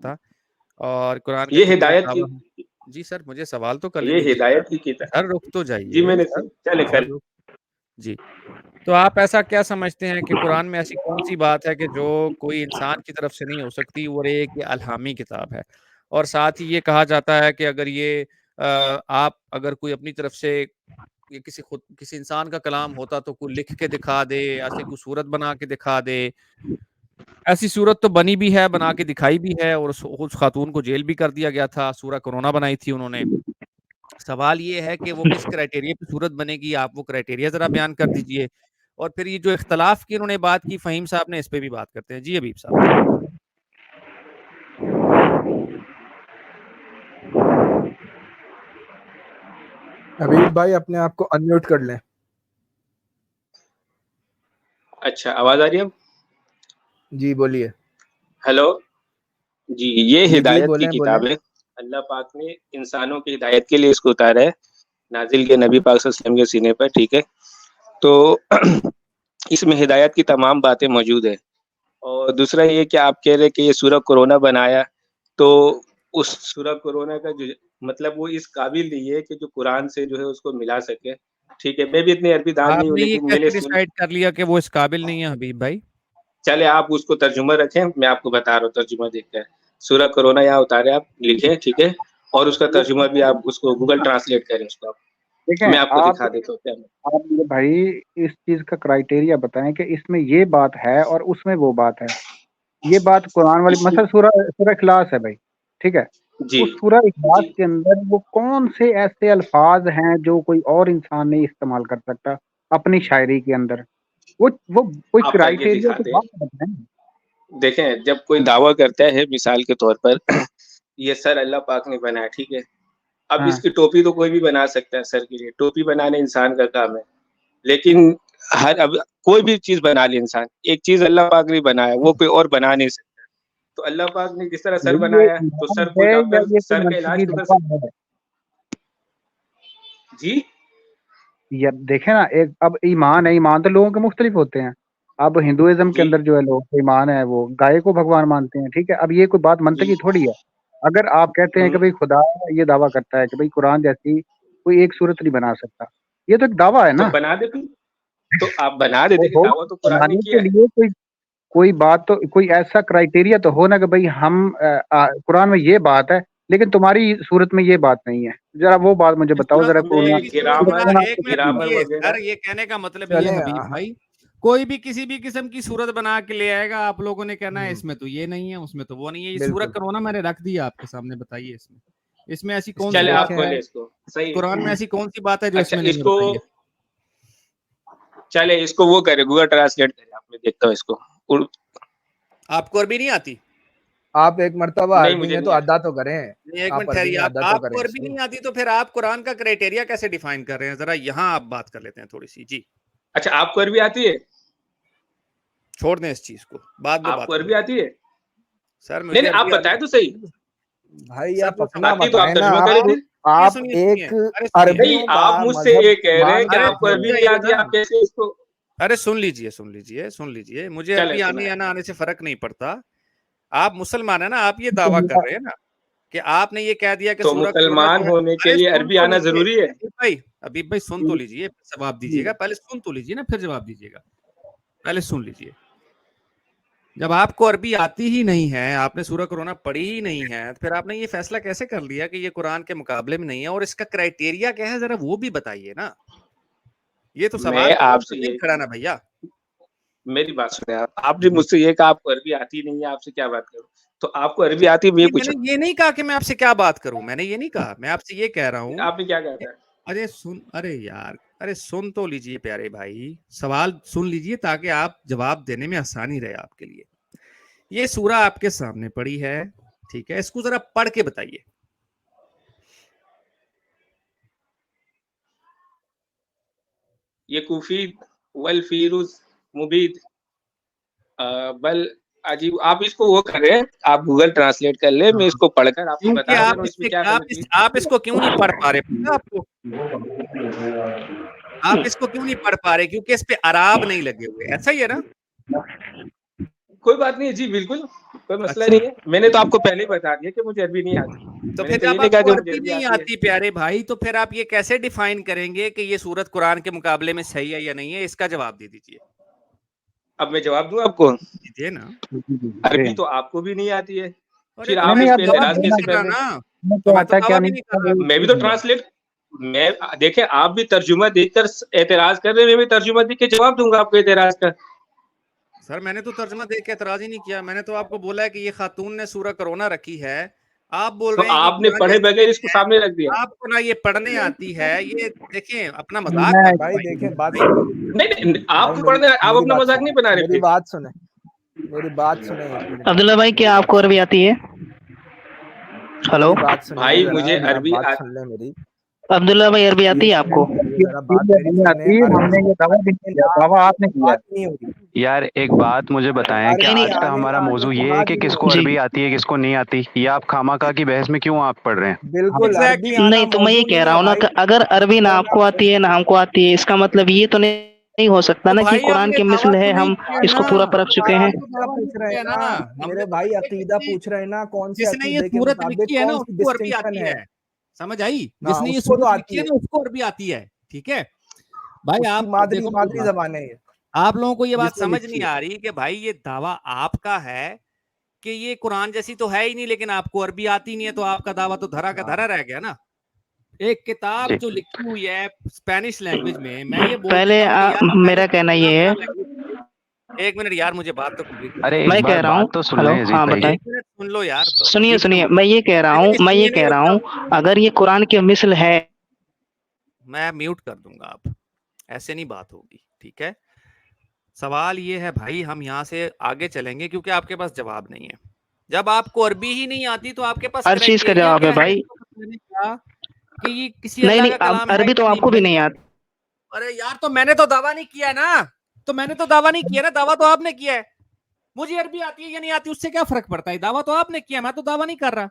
था और कुरान का ये खुद हिदायत दावा है। की, जी सर, मुझे सवाल तो करने ये दीजिए हिदायत की किताब। सर, रुक तो जी जाइए मैंने सर, चले सर कर। रुक। जी, तो आप ऐसा क्या समझते हैं कि कुरान में ऐसी कौन-सी बात है कि जो कोई इंसान की तरफ से नहीं हो सकती और एक ये अल्हामी किताब है? और साथ ही ये कहा जाता है कि अगर ये आप अगर कोई अपनी तरफ से ये किसी इंसान का कलाम होता तो कोई लिख के दिखा दे, ऐसी कोई सूरत बना के दिखा दे। ऐसी सूरत तो बनी भी है, बना के दिखाई भी है और उस खातून को जेल भी कर दिया गया था, सूरह कोरोना बनाई थी उन्होंने। सवाल ये है कि वो किस क्राइटेरिया पे सूरत बनेगी, आप वो क्राइटेरिया ज़रा बयान कर दीजिए। और फिर ये जो इख्तिलाफ़ की उन्होंने बात की फ़हीम साहब ने, इस पे भी बात करते हैं। जी, हबीब साहब। हबीब भाई अपने आप को अनम्यूट कर लें। अच्छा, आवाज़ आ रही है अब? जी बोलिए। हेलो। जी, ये जी जी हिदायत की बोलें बोलें। किताब है। अल्लाह पाक ने इंसानों की हिदायत के लिए इसको उतारा है, नाज़िल किया नबी पाक सल्लल्लाहु अलैहि वसल्लम के सीने पर, ठीक है? तो इसमें हिदायत की तमाम बातें मौजूद हैं। और दूसरा ये कि आप कह रहे हैं कि ये सूरह कोरोना बनाया, तो उस सूरह कोरोना का जो मतलब वो इस काबिल नहीं है कि जो कुरान से जो है उसको मिला सके, ठीक है? मैं भी इतनी अरबी-दार नहीं हूँ, आपने ये लेकिन मैंने कैसे सुन डिसाइड कर लिया कि वो इस काबिल नहीं है हबीब भाई? चले आप उसको तर्जुमा रखें, मैं आपको बता रहा हूँ तर्जुमा देखकर। सूरह कोरोना यहाँ उतारे आप, लिखें, ठीक है? और उसका तर्जुमा भी आप उसको गूगल ट्रांसलेट करें उसको आप। देखें मैं आपको आप दिखा देता हूँ क्या है। आप मुझे भाई इस चीज का क्राइटेरिया बताएं कि इसमें ये बात है और उसमें वो बात है। ये बात कुरान वाली इसमें मसला सूरह सूरह इखलास है भाई, ठीक है? जी, उस सूरह इखलास जी। के अंदर वो कौन से ऐसे अल्फाज हैं जो कोई और इंसान नहीं इस्तेमाल कर सकता अपनी शायरी के अंदर? वो कोई आप करके क्राइटेरिया दिखा की दें। बात बताएं। देखें, जब कोई दावा करता है मिसाल के तौर पर ये सर अल्लाह पाक ने बनाया, ठीक है? अब हाँ, इसकी टोपी तो कोई भी बना सकता है सर के लिए, टोपी बनाना इंसान का काम है। लेकिन अब कोई भी चीज़ बना ले इंसान, एक चीज़ अल्लाह पाक ने बनाया, वो कोई और बना नहीं सकता। तो अल्लाह पाक ने जिस तरह सर नहीं ये बनाया, तो ईमान सर कोई है या डॉक्टर ये कोई सर का इलाज मनतकी तो कर दावा सकता। है? जी? ये देखें ना, एक अब ईमान है, ईमान तो लोगों के मुख्तलिफ होते हैं। अब हिंदुइज्म के जी, अंदर जो है लोग ईमान है वो गाय को भगवान मानते हैं, ठीक है? अब ये कोई बात जी। मनतकी थोड़ी है। अगर आप कहते हैं कि हुँ, भाई खुदा ये दावा करता है कि भाई कुरान जैसी कोई एक सूरत नहीं बना सकता, ये तो एक दावा है तो ना। बना दे फिर। तो आप बना देते कि हो दावा तो कुरान ने बनाने के किया है। लिए कोई कोई बात तो कोई ऐसा क्राइटेरिया तो हो ना कि भाई हम कुरान में ये बात है लेकिन तुम्हारी सूरत में ये बात नहीं है। जरा वो बात मुझे बताओ मतलब जरा कोई उसमें भी सूरत बना, ग्रामर एक मिनट ग्रामर रुकिए वगैरह सर, ये कहने का मतलब ये चलें हबीब भाई, कोई भी किसी भी किस्म की सूरत बना के ले आएगा, आप लोगों ने कहना है इसमें तो ये नहीं है, उसमें तो वो नहीं है। ये सूरत बिल्कुल। करोना मैंने रख दिया आपके सामने, बताइए इसमें इसमें ऐसी कौन सी चले आप बात है, देखें खोलें इसको, सही है। कुरान में ऐसी कौन सी बात है जो अच्छा इसमें नहीं है, इसको बताइए। चले इसको वो करें, गूगल ट्रांसलेट करें आप, मैं देखता हूँ इसको। उर आपको अरबी नहीं आती? आप एक मरतबा नहीं अरबी मुझे में तो नहीं अदा तो करें। नहीं, एक आप मिनट अरबी ठहरिए, में आप अदा तो आपको करें अरबी सही। नहीं आती तो फिर आप कुरान का क्राइटेरिया कैसे डिफाइन कर रहे हैं? जरा यहाँ आप बात कर लेते हैं थोड़ी सी। जी, अच्छा आपको अरबी आती है? छोड़ दें इस चीज को, बाद में बात आपको कर अरबी लेंगे। आती है? सर नहीं, मुझे नहीं आप अरबी बताएँ तो सही। भाई सर आप वो अपना आती है तो आप बताएं ना। तर्जुमा करें आप फिर। सुनिए आप सुनिए सुनिए, एक अरे सुनिए, नहीं, अरबियों का आप मुझसे मजहब ये कह रहे हैं कि मानने अरे आपको वाले सुन अरबी नहीं जाइए आती, ना, आप कैसे इसको अरे सुन लीजिए सुन लीजिए सुन लीजिए, मुझे चलें अरबी आने सुनाएँ। या ना आने से फर्क नहीं पड़ता। आप मुसलमान है ना, आप ये दावा कर रहे हैं ना कि आपने ये कह दिया कि तो सूरह कोरोना मुसलमान जो है, होने के अरे लिए सुन अरबी तो आना लीजिए ज़रूरी है? हबीब भाई सुन तो लीजिए, जवाब दीजिएगा। पहले सुन तो लीजिए ना, फिर जवाब दीजिएगा। पहले सुन लीजिए। जब आपको अरबी आती ही नहीं है, आपने सूरह कोरोना पढ़ी ही नहीं है, तो फिर आपने ये फैसला कैसे कर लिया कि ये कुरान के मुकाबले में नहीं है? और इसका क्राइटेरिया क्या है, जरा वो भी बताइए ना। ये तो सवाल मैं तो आपसे नहीं ये खड़ा ना भैया। मेरी बात सुने आप। आपने मुझसे ये कहा आपको अरबी आती नहीं है, आपसे क्या बात करूँ? तो आपको अरबी आती है मैं ये नहीं, मैंने पूछा। ये नहीं कहा कि मैं आपसे क्या बात करूं, मैंने ये नहीं कहा। मैं आपसे ये कह रहा हूं आपने क्या कहा कि था? अरे सुन, अरे यार, अरे सुन तो लीजिए प्यारे भाई, सवाल सुन लीजिए ताकि आप जवाब देने में आसानी रहे आपके लिए। ये सूरा आपके सामने पड़ी है, ठीक है? इसको जरा पढ़ के बताइए। ये कूफी वल फीरुज मुबीद बल अजीब। आप इसको वो करें, आप गूगल ट्रांसलेट कर ले, मैं हाँ, इसको पढ़कर आपको क्योंकि बता दे रहा हूँ इसमें क्या गलत हुई। आप इसको क्यों नहीं पढ़ पा रहे, पता आपको? आप इसको क्यों नहीं पढ़ पा रहे? क्योंकि इस पे अराब नहीं लगे हुए, ऐसा ही है ना? कोई बात नहीं है जी, बिल्कुल, कोई मसला अच्छा। नहीं है। मैंने तो आपको पहले ही बता दिया कि मुझे अरबी नहीं आती। तो मैंने फिर तो ये जब नहीं कहा आपको कि मुझे अरबी अरबी नहीं आती है। आती प्यारे भाई, तो फिर आप ये कैसे डिफाइन करेंगे कि ये सूरत कुरान के मुकाबले में सही है या नहीं है? इसका जवाब दे दीजिए। अब मैं जवाब दूँ आपको? दीजिए ना। अरबी तो आपको भी नहीं आती है, अरे फिर तो आप मैं नहीं इस तो आप पे दावा जवाब एतराज़ भी नहीं देना कैसे कर कर रहा रहे हैं? ना, मैं तो क्या मैं तो आता है क्या दावा भी नहीं नहीं कर रहा। मैं भी तो ट्रांसलेट मैं देखिए आप भी तर्जुमा देखकर एतराज़ कर रहे हैं, मैं भी तर्जुमा देख के जवाब दूँगा आपको एतराज़ का। सर मैंने तो तर्जुमा देख के एतराज़ ही नहीं किया। मैंने तो आपको बोला है कि ये खातून ने सूरह कोरोना रखी है। आप बोल तो रहे हैं कि आपने कुरान पढ़े जैसी बगैर नहीं इसको है, सामने रख दिया। आपको ना ये पढ़ने आती है। ये देखिए अपना मज़ाक मैं मत भाई देखें बात भाई। सुने, नहीं, भाई आपको मेरी पढ़ने आप मेरी अपना बात मज़ाक सुने, नहीं बना रहे मेरी थे। बात सुने, मेरी बात सुने 1 मिनट अब्दुल्ला भाई मेरी क्या बात आपको अरबी आती है? हेलो मेरी बात सुनिए भाई ज़रा, मुझे जरा अरबी बात सुन ले मेरी। अब्दुल्ला भाई अरबी आती 1 है मिनट आपको? रुकिए, ये ज़रा बात मेरी नहीं सुने। आती, अरबी हमने ये दावा भी नहीं के किया, नाम दावा पे आपने किया है। बात नहीं हो रही। यार एक बात मुझे बताएं कि नहीं अरबी नहीं आज का आने हमारा ना आने मौजू की ये है बात कि ही नहीं हो किसको जी रही। अरबी आती है किसको नहीं आती, ये आप खामखा की बहस में क्यों आप पड़ रहे हैं? बिल्कुल अरबी एग्जैक्टली। आना नहीं, तो मैं ये मौजू कह नहीं रहा है हूँ ना भाई। कि अगर अरबी ना मैं आपको आती है ना हमको आती है, इसका मतलब ये तो नहीं हो सकता तो ना कि भाई कुरान हमने के दावा मिस्ल तो है, नहीं हम किया इसको ना, पूरा परख चुके यार हैं। हमने तो अकीदा दावा नहीं पूछ रहे हैं किया ना, ना। मेरे हमने तो भाई बस ये अकीदा जिसने पूछ रहे हैं ना, कौन से जिसने ये अकीदे के सूरत मुताबिक लिखी है ना कौन सी उसको अरबी डिस्टिंक्शन आती है। है। समझ आई? हाँ, जिसने ये उसको तो सूरत लिखी आती है है, ना उसको अरबी आती है। ठीक है भाई। उसकी आप मादरी देखो मेरी मादरी बात, जबान है ये, आप लोगों को ये बात जिसने समझ लिखी नहीं है। आ रही कि भाई ये दावा आपका है कि ये कुरान जैसी तो है ही नहीं, लेकिन आपको अरबी आती नहीं है, तो आपका दावा तो धरा का हाँ धरा रह गया ना। एक किताब जी जो लिखी हुई है स्पेनिश लैंग्वेज में, मैं ये बोल पहले देता हूँ कि यार मेरा स्पेनिश कहना इतना ये बड़ा है, लैंग्वेज। एक मिनट यार, मुझे बात तो कंप्लीट करने अरे दो। एक मैं बार कह रहा हूँ, बात तो सुन हेलो, लें यजीद हाँ भाई। बताएं। एक मिनट सुन लो यार, सुनिए बीच में सुनिए, मत बोलो। मैं नहीं ये नहीं, कह रुक रहा जाओ। हूँ, अगर ये कुरान के मिस्ल है। मैं म्यूट कर दूंगा, आप ऐसे नहीं बात होगी। ठीक है, सवाल ये है भाई, हम यहाँ से आगे चलेंगे क्योंकि आपके पास जवाब नहीं है। जब आपको अरबी ही नहीं आती तो आपके पास हर चीज का क्राइटेरिया जवाब है क्या है भाई। इसको बताने का कि ये किसी नहीं अल्लाह नहीं, का अब कलाम है अरबी तो या नहीं आपको भी भाई? नहीं आती। अरे यार, तो मैंने तो दावा नहीं किया ना, तो मैंने तो दावा नहीं किया ना, दावा तो आपने किया है। मुझे अरबी आती है या नहीं आती उससे क्या फर्क पड़ता है? दावा तो आपने किया, मैं तो दावा नहीं कर रहा।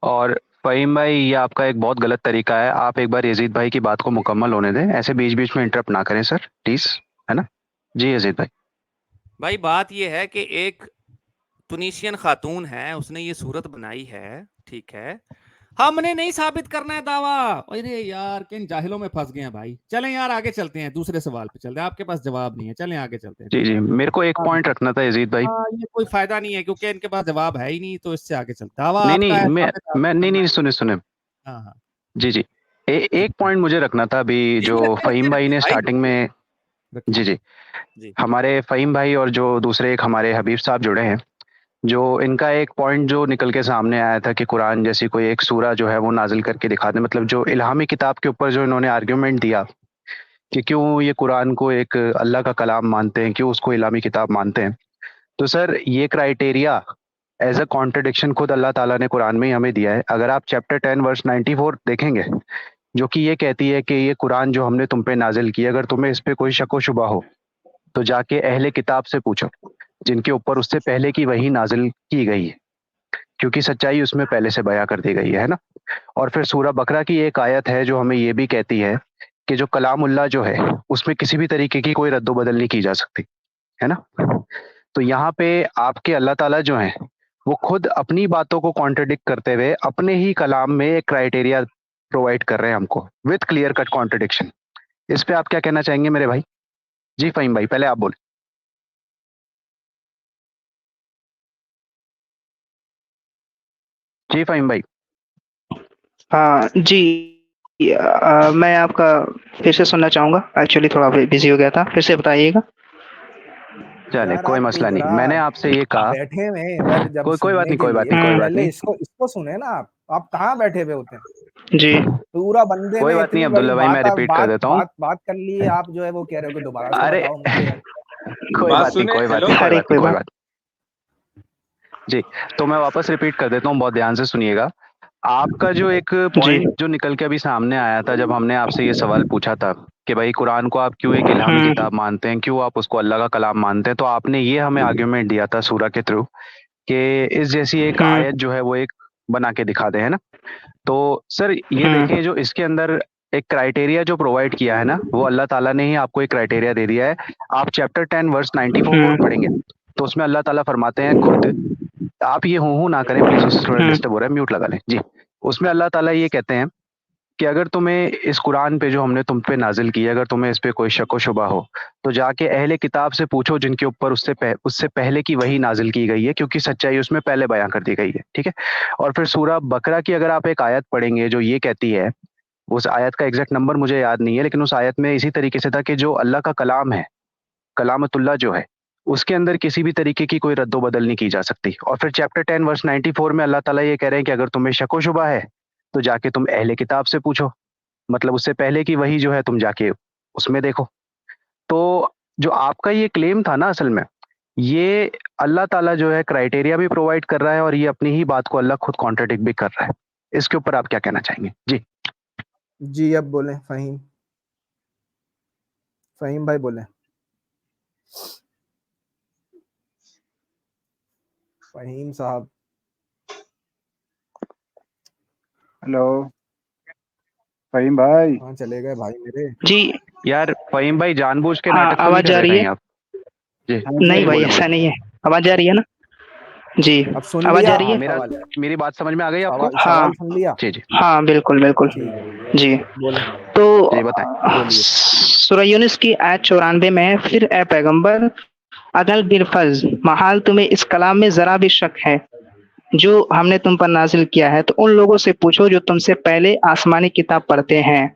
और फ़हीम भाई ये आपका एक बहुत गलत तरीका है, आप एक बार यजीद भाई की बात को मुकम्मल होने दें, ऐसे बीच बीच में इंटरप्ट ना करें सर प्लीज, है ना? जी यजीद भाई। भाई बात ये है कि एक तुनिशियन खातून है, उसने ये सूरत बनाई है। ठीक है, हमने नहीं साबित करना है दावा। अरे यार, किन जाहिलों में फंस गए हैं भाई। चलें यार आगे चलते हैं, दूसरे सवाल पे चलते हैं। आपके पास जवाब नहीं है, चलें आगे चलते हैं। जी ठीक जी, है, मेरे को एक हाँ पॉइंट रखना था यजीद भाई। ये कोई फायदा नहीं है क्योंकि इनके पास जवाब है ही नहीं, तो इससे आगे चलते। दावा नहीं आपका नहीं, है, मैं साबित आपको मैं नहीं करना नहीं, है। सुने सुने। हाँ हाँ, जी जी, एक पॉइंट मुझे रखना था अभी, नहीं जो नहीं, रखिए रखिए फ़हीम भाई रखिए ने भाई, स्टार्टिंग रखिए में। रखिए। जी जी, जी हमारे फ़हीम भाई और जो दूसरे एक हमारे हबीब साहब जुड़े हैं, जो इनका एक पॉइंट जो निकल के सामने आया था कि कुरान जैसी कोई एक सूरा जो है वो नाजिल करके दिखा दे, मतलब जो इल्हामी किताब के ऊपर जो इन्होंने आर्ग्यूमेंट दिया कि क्यों ये कुरान को एक अल्लाह का कलाम मानते हैं, क्यों उसको इल्हामी किताब मानते हैं। तो सर ये क्राइटेरिया एज अ कॉन्ट्रडिक्शन खुद अल्लाह ताला ने कुरान में ही हमें दिया है। अगर आप चैप्टर 10 वर्स 94 देखेंगे, जो कि ये कहती है कि ये कुरान जो हमने तुम पे नाजिल की, अगर तुम्हें इस पे कोई शक व शुबा हो तो जाके अहले किताब से पूछो जिनके ऊपर उससे पहले की वही नाजिल की गई है, क्योंकि सच्चाई उसमें पहले से बयां कर दी गई है ना। और फिर सूरह बकरा की एक आयत है जो हमें ये भी कहती है कि जो कलामुल्लाह जो है उसमें किसी भी तरीके की कोई रद्द बदल नहीं की जा सकती, है ना। तो यहाँ पे आपके अल्लाह ताला जो है वो खुद अपनी बातों को कॉन्ट्रडिक्ट करते हुए अपने ही कलाम में एक क्राइटेरिया प्रोवाइड कर रहे हैं हमको विथ क्लियर कट कॉन्ट्रडिक्शन। इस पे आप क्या कहना चाहेंगे मेरे भाई? जी फ़हीम भाई, पहले आप बोले। जी फ़हीम भाई। हाँ जी, मैं आपका फिर से सुनना चाहूंगा, एक्चुअली थोड़ा बिजी हो गया था, फिर से बताइएगा। चले यार कोई आप मसला नहीं, जरा मैंने आपसे ये कहा। बैठे हुए हैं इधर जब कोई बात सुनने नहीं, के कोई बात लिए, नहीं, तो कोई बात पहले नहीं, इसको सुने ना। आप कहाँ बैठे हुए होते हैं? जी पूरा बंदे कोई ने बात नहीं इतनी बड़ी अब्दुल्ला भाई, मैं बात रिपीट कर बात देता हूँ। बात बात कर ली है, आप जो है वो कह रहे हो कि दोबारा से अरे बताओ मुझे यार। कोई बात बात नहीं, सुने, कोई बात हेलो। नहीं, कोई अरे बात नहीं, कोई कोई बात। बात। जी, तो मैं वापस रिपीट कर देता हूँ, बहुत ध्यान से सुनिएगा। आपका जो एक जी पॉइंट जो निकल के अभी सामने आया था जब हमने आपसे ये सवाल पूछा था कि भाई कुरान को आप क्यों एक इल्हामी किताब मानते हैं, क्यों आप उसको अल्लाह का कलाम मानते हैं, तो आपने ये हमें आर्ग्यूमेंट दिया था सूरा के थ्रू कि इस जैसी एक आयत जो है वो एक बना के दिखा दे, है ना। तो सर ये देखें, जो इसके अंदर एक क्राइटेरिया जो प्रोवाइड किया है ना, वो अल्लाह ताला ने ही आपको एक क्राइटेरिया दे दिया है। आप चैप्टर 10 वर्स 94 पढ़ेंगे तो उसमें अल्लाह ताला फरमाते हैं खुद, आप ये हूँ ना करें प्लीज, उससे थोड़ा डिस्टर्ब हो रहा है, म्यूट लगा लें जी। उसमें अल्लाह ताला ये कहते हैं कि अगर तुम्हें इस कुरान पे जो हमने तुम पे नाजिल की, अगर तुम्हें इस पे कोई शक व शुबा हो तो जाके अहले किताब से पूछो जिनके ऊपर उससे पहले की वही नाजिल की गई है, क्योंकि सच्चाई उसमें पहले बयां कर दी गई है, ठीक है। और फिर सूरह बकरा की अगर आप एक आयत पढ़ेंगे जो ये कहती है, उस आयत का एग्जैक्ट नंबर मुझे याद नहीं है, लेकिन उस आयत में इसी तरीके से था कि जो अल्लाह का कलाम है, कलामतुल्लाह जो है, उसके अंदर किसी भी तरीके की कोई रद्दो बदल नहीं की जा सकती। और फिर चैप्टर 10 वर्स 94 में अल्लाह ताला ये कह रहे हैं कि अगर तुम्हें शक व शुबा है तो जाके तुम अहले किताब से पूछो, मतलब उससे पहले की वही जो है तुम जाके उसमें देखो। तो जो आपका ये क्लेम था ना, असल में ये अल्लाह ताला जो है क्राइटेरिया भी प्रोवाइड कर रहा है और ये अपनी ही बात को अल्लाह खुद कॉन्ट्राडिक्ट भी कर रहा है। इसके ऊपर आप क्या कहना चाहेंगे? जी जी, अब बोलें फ़हीम। फ़हीम भाई बोलें। फ़हीम साहब। हेलो फ़हीम भाई। कहाँ चले गए भाई मेरे? जी यार फ़हीम भाई जानबूझ के हाँ, नाटक तो नहीं आवाज कर आ रहे रही कहीं है? आप? जी हाँ जी, नहीं भाई, बोले ऐसा बोले। नहीं है। आवाज आ रही है ना? जी, अब सुन आवाज लिया आ रही है? मेरा सवाल? मेरी बात समझ में आ गई आपको? सवाल हाँ, सवाल सुन लिया? जी जी हाँ, बिल्कुल, बिल्कुल। ठीक है, जी, बोलें, तो जी बताएं। बोलिए। सूरह यूनुस की आयत 94 में, फिर ए पैगंबर, अगल बिलफज महाल तुम्हें इस कलाम में जरा भी शक है जो हमने तुम पर नाजिल किया है, तो उन लोगों से पूछो जो तुमसे पहले आसमानी किताब पढ़ते हैं।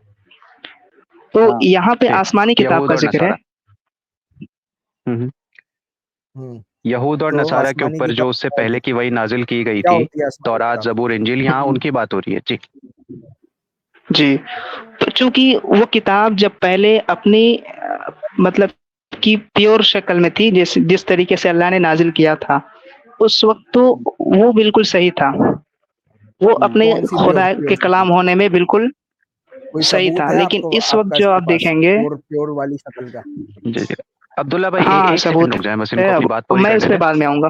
तो हाँ यहाँ पे जी, आसमानी किताब यहूद का और जिक्र है। नसारा। हम्म। हुँ, यहूद और तो नसारा के आसमानी ऊपर किताब जो उससे क्या पहले होगी? की वही नाजिल की गई क्या थी, होती है आसमानी तौरात, किताब? जबूर, इंजील, यहाँ उनकी बात हो रही है। जी जी, तो चूंकि वो किताब जब पहले अपनी मतलब कि प्योर शक्ल में थी, जिस तरीके से अल्लाह ने नाजिल किया था, उस वक्त तो वो बिल्कुल सही था। वो अपने कौन-सी प्योर खुदा के प्योर शक्ल कलाम थी? होने में बिल्कुल कोई सही सबूत था। है लेकिन आपको इस वक्त आपका जो इसके आप पास देखेंगे, प्योर प्योर वाली शक्ल का? जी जी। अब्दुल्ला भाई हाँ, एक सेकंड सबूत रुक जाएं, बस है। इनको अपनी अब बात पूरी मैं करने इस पे दें। बाद में आऊँगा।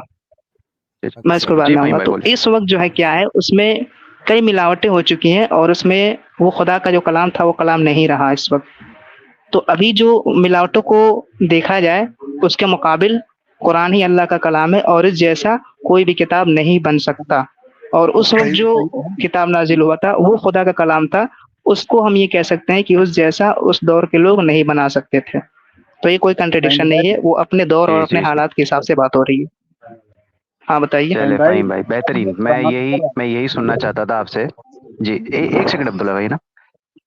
जी मैं इसको बाद जी, में फ़हीम आऊँगा। भाई तो बोले। इस वक्त जो है क्या है, उसमें कई मिलावटें हो चुकी हैं और उसमें वो खुदा का जो कलाम था, वो कलाम नहीं रहा इस वक्त। तो अभी जो मिलावटों को देखा जाए, उसके मुकाबिल कुरान ही अल्लाह का कलाम है और इस जैसा कोई भी किताब नहीं बन सकता। और तो उस वक्त सही जो सही है ना? किताब नाजिल हुआ था, वो खुदा का कलाम था। उसको हम ये कह सकते हैं कि उस जैसा उस दौर के लोग नहीं बना सकते थे। तो ये कोई फ़हीम कंट्रडिक्शन नहीं भाई है, वो अपने दौर और जी अपने जी जी। हालात के हिसाब से बात हो रही है। हाँ, बताइए। चले फ़हीम भाई फ़हीम भाई बेहतरीन। मैं यही सुनना चाहता था आपसे। जी एक सेकंड अब्दुल्ला भाई ना,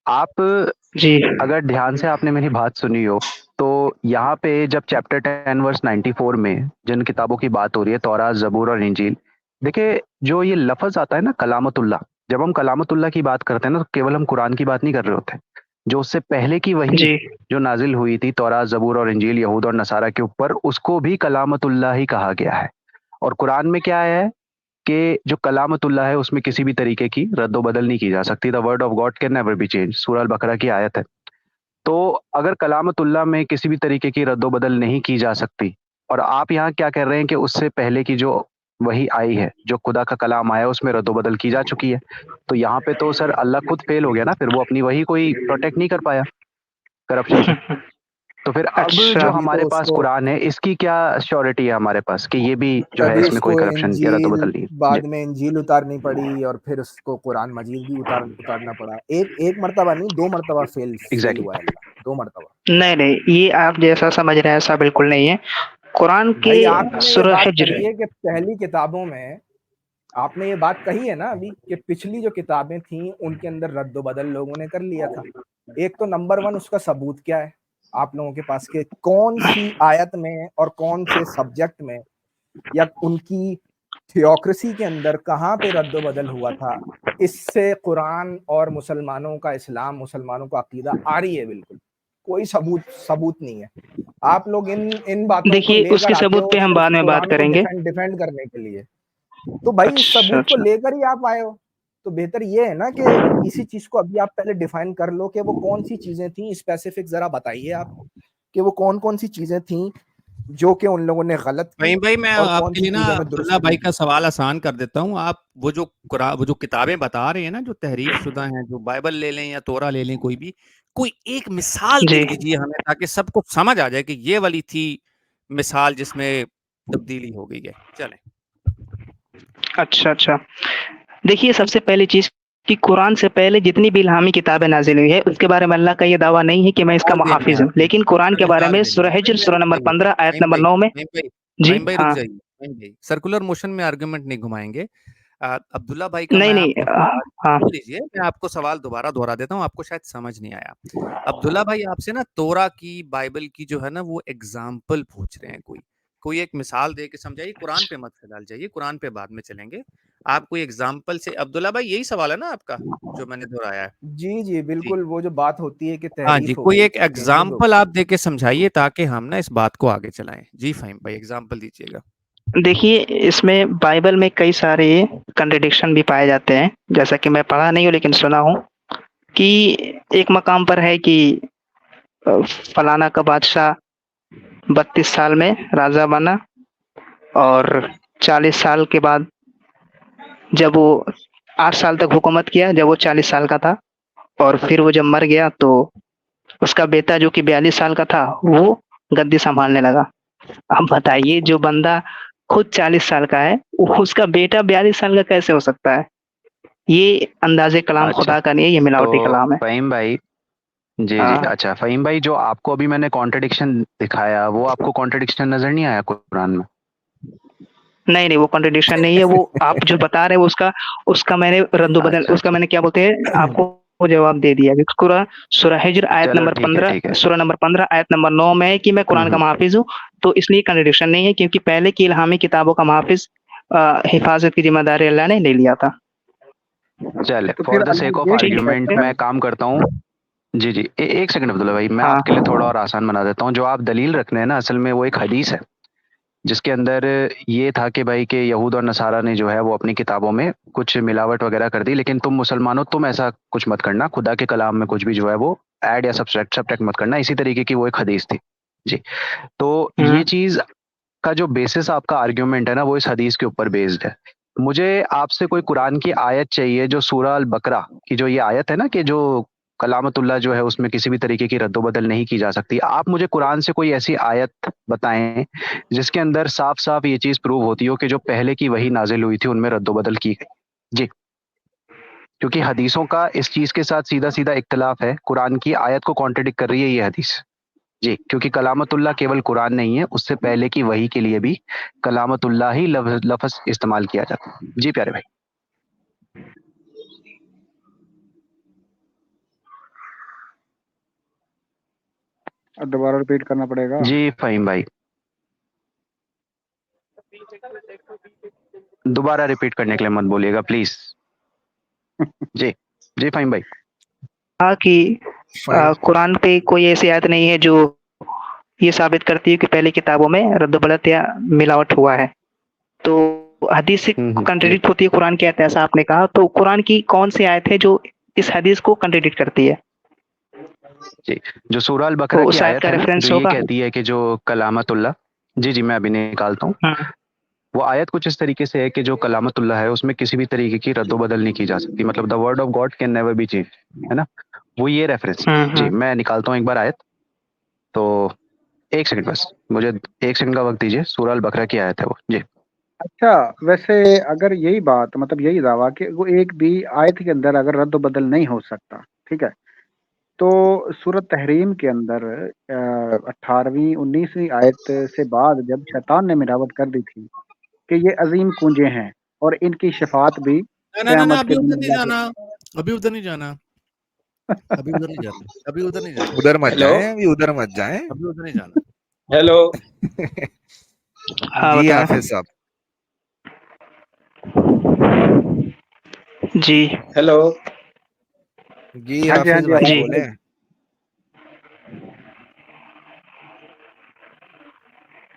आप जी, अगर ध्यान से आपने मेरी बात सुनी हो तो यहाँ पे जब चैप्टर 10 वर्स 94 में जिन किताबों की बात हो रही है, तौरात, जबूर और इंजील, देखिए जो ये लफ्ज आता है ना कलामतुल्लाह, जब हम कलामतुल्लाह की बात करते हैं ना तो केवल हम कुरान की बात नहीं कर रहे होते। जो उससे पहले की वही जी, जो नाजिल हुई थी, तौरात, जबूर और इंजील, यहूद और नसारा के ऊपर, उसको भी कलामतुल्लाह ही कहा गया है। और कुरान में क्या है कि जो कलामतुल्लाह है उसमें किसी भी तरीके की रद्दो बदल नहीं की जा सकती। The word of God can never be change, सूरह अल बकरा की आयत है। तो अगर कलामतुल्लाह में किसी भी तरीके की रद्दो बदल नहीं की जा सकती, और आप यहाँ क्या कह रहे हैं कि उससे पहले की जो वही आई है, जो खुदा का कलाम आया, उसमें रद्दो बदल की जा चुकी है, तो यहाँ पे तो सर अल्लाह खुद फेल हो गया ना, फिर वो अपनी वही कोई प्रोटेक्ट नहीं कर पाया करप्शन से। तो फिर अब अच्छा। जो तभी हमारे तो पास उसको कुरान है, इसकी क्या श्योरिटी है हमारे पास कि ये भी जो है तभी इसमें कोई उसको करप्शन या रद्दो इंजील बदल नहीं है? जी बाद में इंजील उतारनी पड़ी और फिर उसको कुरान मजीद भी उतारना पड़ा। एक मर्तबा नहीं, 2 मर्तबा फेल हुआ एग्जैक्टली। है अल्लाह, 2 मर्तबा। नहीं, नहीं, ये आप जैसा समझ रहे हैं ऐसा बिल्कुल नहीं है। कुरान के भाई आपने ये सूरह बात हिज्र। कही है कि पहली किताबों में आपने ये बात कही है ना अभी कि पिछली जो किताबें थी उनके अंदर रद्द-ओ-बदल लोगों ने कर लिया था। एक तो नंबर 1 उसका सबूत क्या है? आप लोगों के पास कि कौन-सी आयत में और कौन से सब्जेक्ट में या उनकी थियोक्रेसी के अंदर कहाँ पे रद्द-ओ-बदल हुआ था? इससे कुरान और मुसलमानों का इस्लाम, मुसलमानों का अकीदा आरी है बिल्कुल। कोई सबूत नहीं है। आप लोग इन इन बातों को देखिए, लेकर उसके आते सबूत हो पे हम सिर्फ बाद में बात कुरान को करेंगे। डिफेंड करने के लिए। तो भाई इस अच्छा, सबूत को अच्छा। लेकर ही आप आए हो। तो बेहतर ये है ना कि इसी चीज़ को अभी आप पहले डिफाइन कर लो कि वो कौन-सी चीज़ें थी स्पेसिफिक ज़रा बताइए आप, कि वो कौन-कौन सी चीज़ें थी जो कि उन लोगों ने गलत की वहीम भाई, मैं और आपके कौन-सी लिए ना चीज़ों में दुरुस्त अब्दुल्ला की। भाई का सवाल आसान कर देता हूँ। आप वो जो किताबें बता रहे हैं ना, जो तहरीफ शुदा हैं, जो बाइबल ले लें या तोरा ले लें, कोई एक मिसाल जी। दे दीजिए हमें ताकि सबको समझ आ जाए कि ये वाली थी मिसाल जिसमें तब्दीली हो गई है। चलें। अच्छा। देखिए, सबसे पहली चीज़ कि कुरान से पहले जितनी भी इल्हामी किताबें नाज़िल हुई है, उसके बारे में अल्लाह का ये दावा नहीं है कि मैं इसका मिसाल देनी है मुहाफ़िज़ हूँ। आपको, लेकिन कुरान के बारे मिसाल में देनी है। सूरह हिज्र सूरह नंबर 15 आयत फ़हीम नंबर भाई, 9 में फ़हीम भाई, जी, फ़हीम भाई रुक हाँ। जाइए, फ़हीम भाई। सर्कुलर मोशन में आर्गुमेंट नहीं घुमाएँगे। अब्दुल्ला भाई का नहीं, मैं नहीं आपको सवाल हाँ। सुन लीजिए, मैं आपको सवाल दोबारा दोहरा देता हूँ, आपको शायद समझ नहीं आया। अब्दुल्ला भाई आपसे ना तोरा की, बाइबल की जो है ना वो एग्ज़ाम्पल पूछ रहे हैं कोई। कोई एक मिसाल दे के समझाइए, कुरान पे मत फिलहाल जाइए, कुरान पे बाद में चलेंगे। आप कोई एग्ज़ाम्पल से अब्दुल्ला भाई यही सवाल है ना आपका, जो मैंने दोहराया है? जी, जी, जी। बिल्कुल, वो जो बात होती है कि हाँ जी, तहरीफ हो कोई गई, एक चेंजिंग हो एग्ज़ाम्पल आप दे के समझाइए ताकि हम ना इस बात को आगे चलाएँ। जी फ़हीम भाई, एग्ज़ाम्पल दीजिएगा। देखिए, इसमें बाइबल में कई सारे कॉन्ट्रडिक्शन भी पाए जाते हैं। जैसा कि मैं पढ़ा नहीं हूँ लेकिन सुना हूँ कि एक मकाम पर है कि फलाना का बादशाह 32 साल में राजा बना और 40 साल के बाद जब वो 8 साल तक हुकूमत किया जब वो 40 साल का था और फिर वो जब मर गया तो उसका बेटा जो कि 42 साल का था वो गद्दी संभालने लगा। अब बताइए जो बंदा खुद 40 साल का है, उसका बेटा 42 साल का कैसे हो सकता है? ये अंदाज़े कलाम अच्छा, खुदा का नहीं है, ये मिलावटी तो कलाम है। फ़हीम भाई जी, हाँ। अच्छा फ़हीम भाई जो आपको अभी मैंने कॉन्ट्रडिक्शन दिखाया, वो आपको कॉन्ट्रडिक्शन नज़र नहीं आया कुरान में? नहीं, नहीं वो कॉन्ट्रडिक्शन नहीं है, वो आप जो बता रहे हैं वो उसका मैंने रद्द-ओ-बदल अच्छा, उसका अच्छा। मैंने क्या बोलते हैं आपको वो जवाब दे दिया। सूरह हिज्र आयत चलो नंबर ठीक है, 15 ठीक है। सूरह नंबर 15 आयत नंबर 9 में है कि मैं हुँ, कुरान का हुँ। मुहाफ़िज़ हूँ, तो इसलिए कॉन्ट्रडिक्शन नहीं है क्योंकि पहले की इल्हामी किताबों का मुहाफ़िज़ हिफ़ाज़त की ज़िम्मेदारी अल्लाह ने ले लिया था। चले, तो फिर फॉर द सेक ऑफ अल्लाह ये ठीक क्यों आर्ग्यूमेंट कहता है। है? मैं काम करता हूँ। जी, जी। 1 सेकंड अब्दुल्ला भाई, मैं हाँ। आपके लिए थोड़ा और आसान बना देता हूँ। जो आप दलील रख रहे हैं ना, असल में वो एक हदीस है, जिसके अंदर ये था कि भाई कि यहूद और नसारा ने जो है वो अपनी किताबों में कुछ मिलावट वगैरह कर दी, लेकिन तुम मुसलमानों तुम ऐसा कुछ मत करना, खुदा के कलाम में कुछ भी जो है वो ऐड या सब्ट्रैक्ट मत करना। इसी तरीके की वो एक हदीस थी। जी। तो हुँ। ये चीज़ का जो बेसिस आपका आर्ग्यूमेंट है ना, वो इस हदीस के ऊपर बेस्ड है। मुझे आपसे कोई कुरान की आयत चाहिए जो सूरह अल बकरा की जो ये आयत है ना कि जो कलामतुल्लाह जो है उसमें किसी भी तरीके की रद्द-ओ-बदल नहीं की जा सकती। आप मुझे कुरान से कोई ऐसी आयत बताएँ जिसके अंदर साफ-साफ ये चीज़ प्रूव होती हो कि जो पहले की वही नाज़िल हुई थी उनमें रद्द-ओ-बदल की गई। जी। क्योंकि हदीसों का इस चीज़ के साथ सीधा-सीधा इख्तिलाफ है। कुरान की आयत को कॉन्ट्रडिक्ट कर रही है ये हदीस। जी, क्योंकि कलामतुल्लाह केवल कुरान नहीं है, उससे पहले की वही के लिए भी कलामतुल्लाह ही लफ़्ज़ इस्तेमाल किया जाता है। जी प्यारे भाई। अब दोबारा रिपीट करना पड़ेगा। जी फ़हीम भाई। दोबारा रिपीट करने के लिए मत बोलिएगा प्लीज़। जी। जी फ़हीम भाई। कहा कि फ़हीम कुरान पे कोई ऐसी आयत नहीं है जो ये साबित करती है कि पहली किताबों में रद्द-ओ-बदल या मिलावट हुआ है। तो हदीस से जी, कॉन्ट्रडिक्ट होती है कुरान की आयत ऐसा आपने कहा, तो कुरान की कौन-सी आयत है जो इस हदीस को कॉन्ट्रडिक्ट करती है? जी। जो सूरह अल तो बकरा की उस आयत आयत का है ना, जो रेफ़रेंस ये होगा? कहती है कि जो कलामतुल्लाह जी, जी, मैं अभी निकालता हूँ। हुँ। वो आयत कुछ इस तरीके से है कि जो कलामतुल्लाह है उसमें किसी भी तरीके की रद्द-ओ-बदल नहीं की जा सकती। मतलब the word of God can never be changed, है ना? वो ये रेफ़रेंस है। हुँ, जी, हुँ। मैं निकालता हूँ एक बार आयत। तो 1 सेकंड बस, मुझे 1 सेकंड का वक़्त दीजिए। सूरह अल बकरा की आयत है वो। जी। अच्छा, वैसे अगर यही बात मतलब यही दावा कि वो एक भी आयत के अंदर अगर रद्द-ओ-बदल नहीं हो सकता, ठीक है? तो सूरत तहरीम के अंदर 18वीं 19वीं आयत से बाद जब शैतान ने मिलावट कर दी थी कि ये अज़ीम कुंजे हैं और इनकी शफ़ाअत भी ना, ना, ना, क़यामत के अभी दिन उधर नहीं अल्लाह जाना, अभी उधर नहीं जाना, अभी उधर नहीं जाना, अभी उधर नहीं जाना, उधर मत हेलो, जाएँ, अभी उधर मत जाएँ। अभी उधर नहीं जाना। हेलो, हाँ, जी, बताएँ। हाफ़िज़ साहब। जी, हेलो। जी, हाँ जी, हाँ हाफ़िज़ जी, भाई आवाज़ जी। आई। बोलें।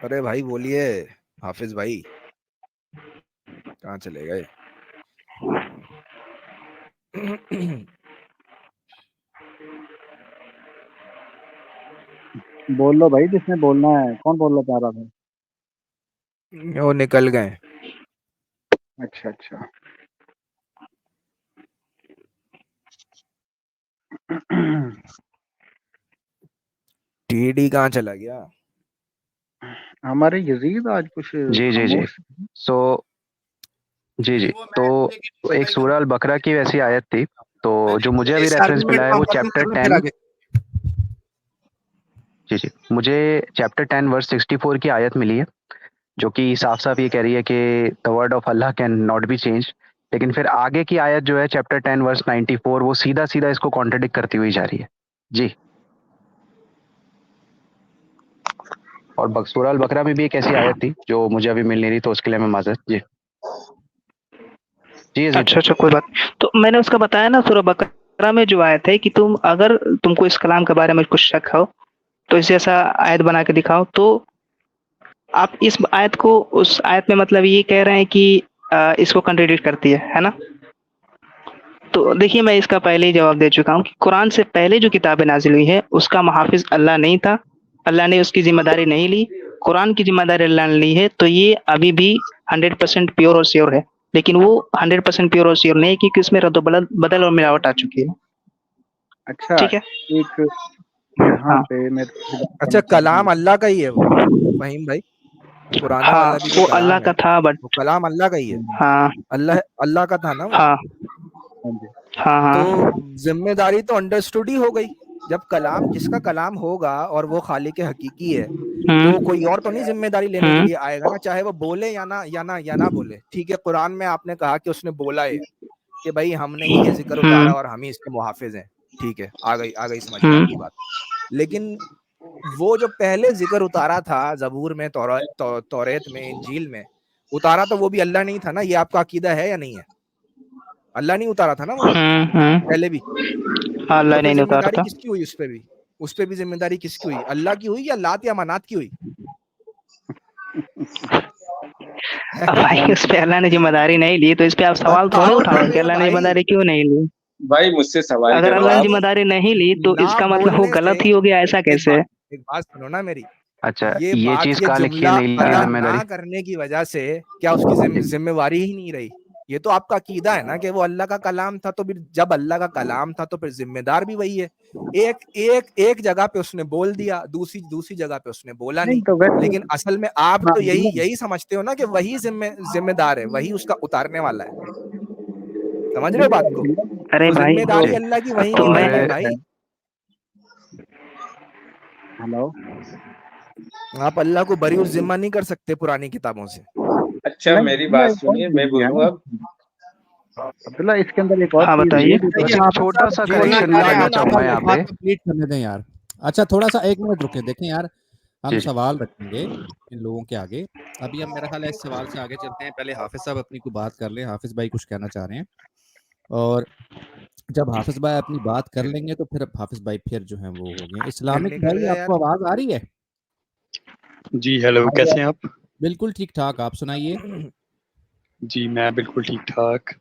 अरे भाई बोलिए, हाफ़िज़ भाई, कहाँ चले गए? बोलो भाई जिसने बोलना है, कौन बोलना चाह रहा था? वो निकल गए। अच्छा, अच्छा। टीडी कहाँ चला गया? हमारे यजीद आज कुछ जी, जी, जी। खामोश हैं। सो जी, जी। तो एक सूरह अल बकरा की वैसी आयत थी, तो जो मुझे अभी इस रेफ़रेंस आर्गुमेंट मिला है को हम वो खत्म चैप्टर कर लें फिर 10 आगे। जी, जी। मुझे चैप्टर 10 वर्स 64 की आयत मिली है, जो कि साफ-साफ ये कह रही है कि the word of Allah can not be changed. लेकिन फिर आगे की आयत जो है चैप्टर 10 वर्स 94 वो सीधा-सीधा इसको कॉन्ट्रडिक्ट करती हुई जा रही है। जी। और सूरह अल बकरा में भी एक ऐसी आयत थी, जो मुझे अभी मिल नहीं रही, तो उसके लिए मैं माज़रत। जी। जी, यज़ीद अच्छा, भाई। अच्छा, कोई बात नहीं। तो मैंने उसका बताया ना, सूरह बकरा में जो आयत है कि अगर तुमको इस कलाम के बारे में कुछ शक हो, तो इसे ऐसा आयत बना के दिखाओ। तो आप इस आयत को उस आयत में मतलब ये कह रहे हैं कि इसको कॉन्ट्रडिक्ट करती है ना? तो देखिए, मैं इसका पहले ही जवाब दे चुका हूँ कि कुरान से पहले जो किताबें नाज़िल हुई हैं, उसका मुहाफ़िज़ अल्लाह नहीं था। अल्लाह ने उसकी ज़िम्मेदारी नहीं ली। कुरान की ज़िम्मेदारी अल्लाह ने ली है, तो ये अभी भी 100% प्योर और श्योर है। लेकिन वो 100% प्योर और श्योर नहीं है, क्योंकि उसमें रद्द-बदल और मिलावट आ चुकी है। अच्छा, ठीक है? एक यहाँ हाँ। पे मैं थोड़ी बात अच्छा, करना चाहता कलाम हूँ। अल्लाह का ही है वो, फ़हीम भाई? पुराना हाँ, वाला भी जो वो अल्लाह कलाम का है, था, बट वो कलाम अल्लाह का ही है। हाँ, अल्लाह अल्लाह का था ना वो? हाँ, हाँ जी। हाँ, हाँ। तो ज़िम्मेदारी तो अंडरस्टूड ही हो गई। जब कलाम जिसका कलाम होगा और वो खालिक हकीकी है, हुँ, तो कोई और तो नहीं ज़िम्मेदारी लेने के हुँ, लिए आएगा ना, चाहे वो बोले या ना बोले। ठीक है, कुरान में आपने कहा कि उसने बोला है कि भाई हमने ही ये ज़िक्र हुँ, उतारा और हम ही इसके मुहाफ़िज़ हैं। ठीक है, आ गई समझ में हुँ, आपकी बात। लेकिन वो जो पहले ज़िक्र उतारा था ज़बूर में, तौरेत में, इंजील में, उतारा तो वो भी अल्लाह ने ही था ना, ये आपका अकीदा है या नहीं है? अल्लाह ने उतारा था ना वो हुँ, हुँ। पहले भी? हाँ, तो अल्लाह ने फिर नहीं उतारा ज़िम्मेदारी था। किसकी हुई उस पे भी? उस पे भी ज़िम्मेदारी किसकी हुई? अल्लाह की हुई या लात या मनात की हुई? अब भाई, उस पे अल्लाह ने ज़िम्मेदारी नहीं ली, तो इस पे आप सवाल थोड़ी बताओ उठाओगे कि फिर अल्लाह ने भाई। ज़िम्मेदारी क्यों नहीं ली? भाई मुझसे सवाल अगर करो अल्लाह ने आप। ज़िम्मेदारी नहीं ली, तो ना इसका मतलब वो बोलने से गलत ही हो गया, ऐसा कैसे है? एक बात सुनो ना मेरी। अच्छा, ये ये बात, चीज़ ये कहाँ लिखी है, जुमला नहीं ली अदा ज़िम्मेदारी? ना करने की वजह से क्या उसकी ज़िम्मेवारी ही नहीं रही? ये तो आपका अकीदा है ना कि वो अल्लाह का कलाम था, तो फिर जब अल्लाह का कलाम था, तो फिर ज़िम्मेदार भी वही है। एक जगह पे उसने बोल दिया, दूसरी जगह पे उसने बोला नहीं नहीं। तो वैसे लेकिन असल में आप हाँ, तो अब्दुल्ला यही समझते हो ना कि वही ज़िम्मेदार है, वही उसका उतारने वाला है। समझ रहे हो देखिए बात को? अब्दुल्ला अरे तो भाई, तो ज़िम्मेदारी अल्लाह की वहीं तो की मैं वहीं है और भाई। हेलो, आप अल्लाह को बरी उस ज़िम्मा नहीं कर सकते पुरानी किताबों से। अच्छा नहीं मेरी अब्दुल्ला बात एक और सुनिए, मैं चीज़ भी है बोलूँ ना, अब? अब्दुल्ला इसके अंदर एक और हाँ, चीज़ भी बताइए। है जो बस देखिए एक हाफ़िज़ साहब छोटा-सा बोलना करेक्शन मैं चाह रहे करना हैं ना, चाहूँगा तो यहाँ बात पे। कंप्लीट करने दें यार। अच्छा, थोड़ा-सा 1 मिनट रुकें। देखें यार, हम जी, जी। सवाल रखेंगे इन लोगों के आगे। अभी हम मेरा ख़्याल है इस सवाल से आगे चलते हैं। पहले हाफ़िज़ साहब अपनी कोई बात कर लें। हाफ़िज़ भाई कुछ कहना चाह रहे हैं, और जब हाफ़िज़ भाई अपनी बात कर लेंगे, तो फिर हाफ़िज़ भाई फिर जो हैं वो होंगे। फिर इस्लामिक निकल भाई, गए यार। आपको आवाज़ आ रही है? जी, हेलो, कैसे हैं आप? बिल्कुल ठीक-ठाक, आप सुनाइए? जी, मैं बिल्कुल ठीक-ठाक।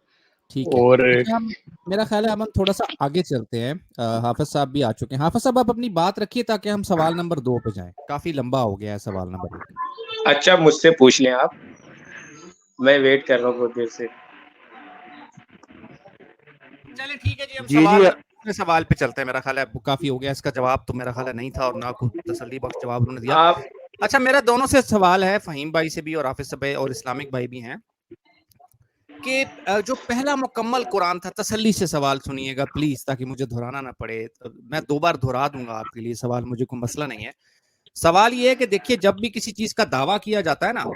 ठीक है। और अच्छा, हम मेरा ख़्याल है अब हम थोड़ा-सा आगे चलते हैं। हाफ़िज़ साहब भी आ चुके हैं। हाफ़िज़ साहब, आप अपनी बात रखिए ताकि हम सवाल नंबर 2 पे जाएँ। काफ़ी लंबा हो गया है सवाल नंबर 1। अच्छा मुझसे पूछ लें आप, मैं वेट कर रहा हूँ बहुत देर से। चलिए ठीक है जी, हम जी, जी। दूसरे सवाल पे चलते हैं। मेरा ख़्याल है अब काफ़ी हो गया, इसका जवाब तो मेरा ख़्याल है नहीं था, और ना कोई तसल्ली बख्श जवाब उन्होंने दिया। आप अच्छा, मेरा दोनों से सवाल है, फ़हीम भाई से भी और हाफ़िज़ भाई और इस्लामिक भाई भी हैं, कि जो पहला मुकम्मल कुरान था, तसल्ली से सवाल सुनिएगा प्लीज़, ताकि मुझे दोहराना ना पड़े। मैं 2 बार दोहरा दूँगा आपके लिए सवाल, मुझे कोई मसला नहीं है। सवाल ये है कि देखिए, जब भी किसी चीज़ का दावा किया जाता है ना,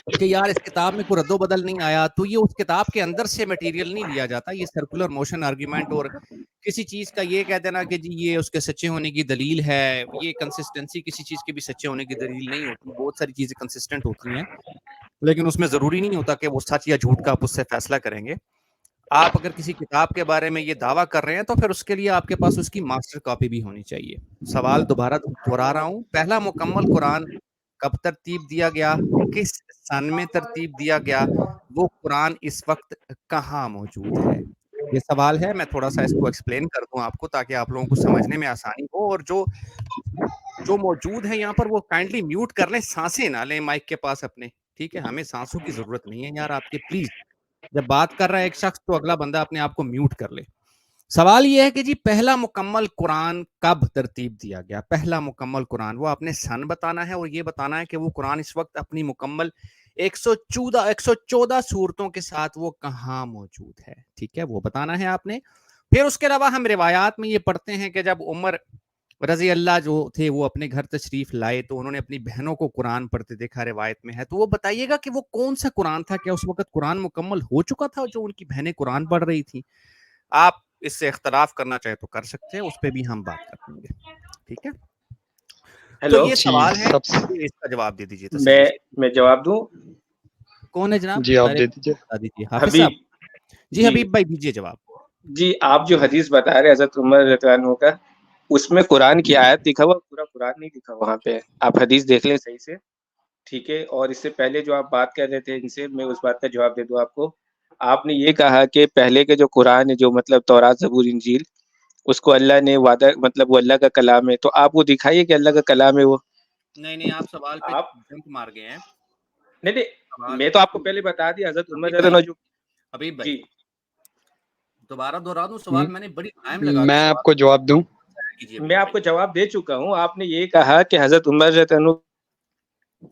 कि यार इस किताब में कोई रद्दो-बदल नहीं आया, तो ये उस किताब के अंदर से मटेरियल नहीं लिया जाता। ये सर्कुलर मोशन आर्गुमेंट और किसी चीज़ का ये कह देना कि जी ये उसके सच्चे होने की दलील है, ये कंसिस्टेंसी किसी चीज़ के भी सच्चे होने की दलील नहीं होती। बहुत सारी चीज़ें कंसिस्टेंट होती हैं, लेकिन उसमें ज़रूरी नहीं होता कि वो सच या झूठ का आप उससे फैसला करेंगे। आप अगर किसी किताब के बारे में ये दावा कर रहे हैं, तो फिर उसके लिए आपके पास उसकी मास्टर कॉपी भी होनी चाहिए। सवाल दोबारा दोहरा रहा हूँ, पहला मुकम्मल कुरान कब तरतीब दिया गया? किस सन में तरतीब दिया गया? वो कुरान इस वक़्त कहाँ मौजूद है? ये सवाल है, मैं थोड़ा-सा इसको एक्सप्लेन कर दूँ आपको, ताकि आप लोगों को समझने में आसानी हो, और जो जो मौजूद है यहाँ पर वो काइंडली म्यूट कर लें, साँसें ना लें माइक के पास अपने, ठीक है? हमें साँसों की ज़रूरत नहीं है यार आपके, प्लीज़। जब बात कर रहा है एक शख्स, तो अगला बंदा अपने आप को म्यूट कर ले। सवाल ये है कि जी पहला मुकम्मल कुरान कब तरतीब दिया गया? पहला मुकम्मल कुरान, वो आपने सन बताना है और ये बताना है कि वो कुरान इस वक्त अपनी मुकम्मल 114 सूरतों के साथ वो कहाँ मौजूद है, ठीक है, वो बताना है आपने। फिर उसके अलावा हम रिवायात में ये पढ़ते हैं कि जब उमर रजी अल्लाह जो थे वो अपने घर तशरीफ लाए तो उन्होंने अपनी बहनों को कुरान पढ़ते देखा, रिवायत में है। तो वो बताइएगा कि वो कौन सा कुरान था? क्या उस वक्त कुरान मुकम्मल हो चुका था जो उनकी बहनें कुरान पढ़ रही थी? आप इससे इख्तलाफ करना चाहे तो कर सकते हैं, उस पे भी हम बात कर लेंगे, ठीक है। तो हेलो, ये जी सवाल है, सबसे इसका जवाब दे दीजिए तसल्ली से। मैं जवाब दूं? कौन है जनाब? जी आप अरे दे दीजिए। बता दीजिए हाफिज साहब। हबीब जी जी हबीब भाई दीजिए जवाब। जी, आप जो हदीस बता रहे हैं हजरत उमर रज़ियल्लाहु का, उसमें कुरान की आयत लिखा हुआ, पूरा कुरान नहीं लिखा वहाँ पे। आप हदीस देख लें सही से, ठीक है। और इससे पहले जो आप बात कर रहे थे इनसे, मैं उस बात का जवाब दे दूं आपको। आपने ये कहा कि पहले के जो कुरान है, जो मतलब तौरात, ज़बूर, इंजील, उसको अल्लाह ने वादा, मतलब वो अल्लाह का कलाम है। तो आप वो दिखाइए कि अल्लाह का कलाम है वो। नहीं नहीं, आप सवाल पे आप जंप मार गए हैं। नहीं, नहीं, सवाल, मैं तो आपको पहले बता दिया हज़रत उमर हबीब भाई, रज़ियल्लाहु जो हबीब भाई जी, दोबारा दोहरा दूं म- सवाल? मैंने बड़ी टाइम लगा के मैं सवाल आपको जवाब दूं? कीजिए मैं हबीब भाई। आपको जवाब दे चुका हूँ। आपने ये कहा कि हज़रत उमर रज़ियल्लाहु